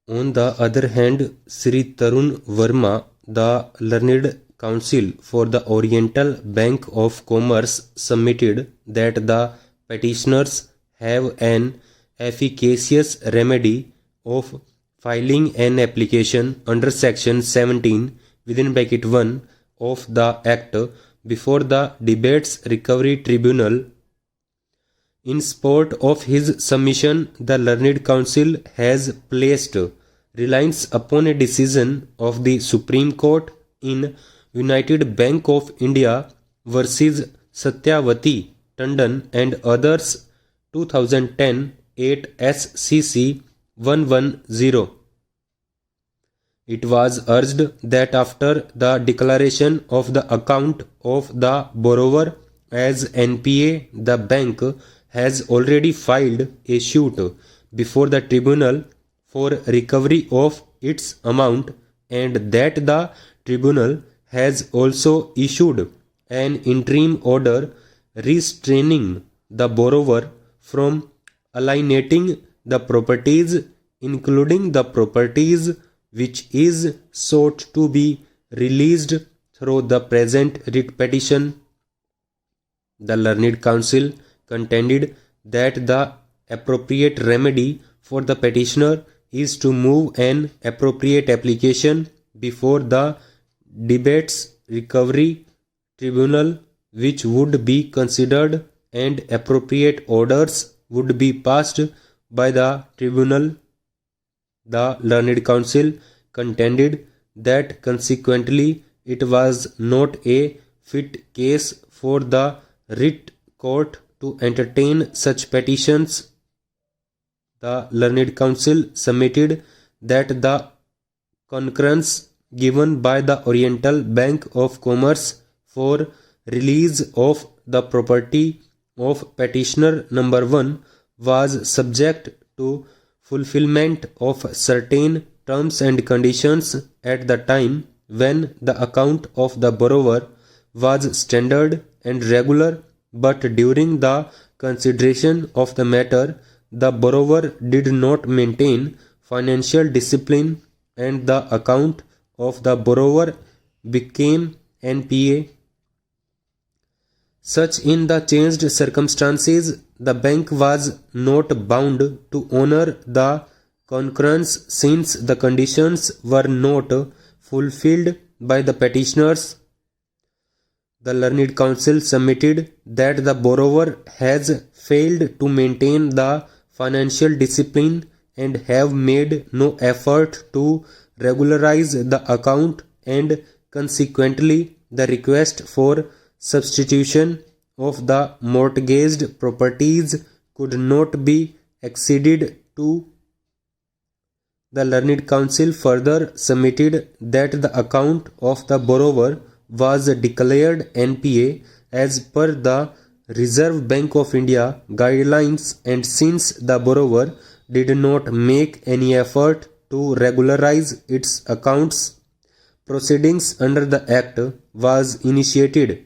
On the other hand, Sri Tarun Verma, the learned counsel for the Oriental Bank of Commerce, submitted that the petitioners have an efficacious remedy of filing an application under section 17 within bracket 1 of the Act before the Debates Recovery Tribunal. In support of his submission, the learned counsel has placed reliance upon a decision of the Supreme Court in United Bank of India versus Satyavati Tandon and others 2010 8 SCC 110. It was urged that after the declaration of the account of the borrower as NPA, the bank has already filed a suit before the tribunal for recovery of its amount, and that the tribunal has also issued an interim order restraining the borrower from alienating the properties, including the properties which is sought to be released through the present writ petition. The learned counsel contended that the appropriate remedy for the petitioner is to move an appropriate application before the Debates Recovery Tribunal, which would be considered, and appropriate orders would be passed by the tribunal. The learned counsel contended that consequently it was not a fit case for the writ court to entertain such petitions. The learned counsel submitted that the concurrence given by the Oriental Bank of Commerce for release of the property of petitioner number 1 was subject to fulfillment of certain terms and conditions at the time when the account of the borrower was standard and regular, but during the consideration of the matter, the borrower did not maintain financial discipline and the account of the borrower became NPA. Such in the changed circumstances, the bank was not bound to honor the concurrence since the conditions were not fulfilled by the petitioners. The learned counsel submitted that the borrower has failed to maintain the financial discipline and have made no effort to regularize the account, and consequently the request for substitution of the mortgaged properties could not be acceded to. The learned counsel further submitted that the account of the borrower was declared NPA as per the Reserve Bank of India guidelines, and since the borrower did not make any effort to regularize its accounts, proceedings under the Act was initiated.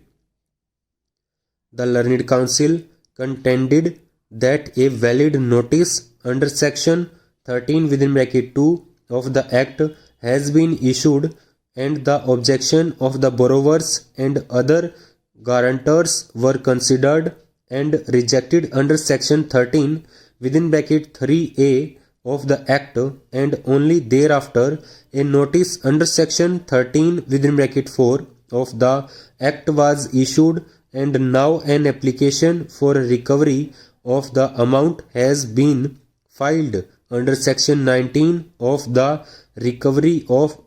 The learned counsel contended that a valid notice under section 13 within bracket 2 of the Act has been issued, and the objection of the borrowers and other guarantors were considered and rejected under section 13 within bracket 3A of the Act, and only thereafter a notice under section 13 within bracket 4 of the Act was issued, and now an application for recovery of the amount has been filed under section 19 of the Recovery of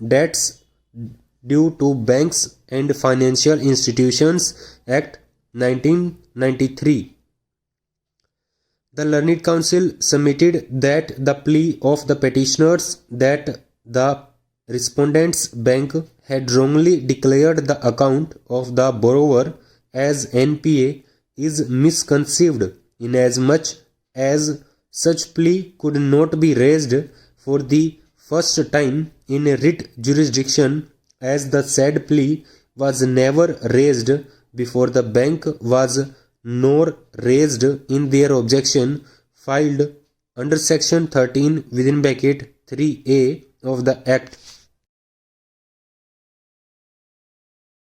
Debts Due to Banks and Financial Institutions Act 1993. The learned counsel submitted that the plea of the petitioners that the respondent's bank had wrongly declared the account of the borrower as NPA is misconceived, inasmuch as such plea could not be raised for the first time in a writ jurisdiction, as the said plea was never raised before the bank was nor raised in their objection filed under section 13 within bracket 3A of the Act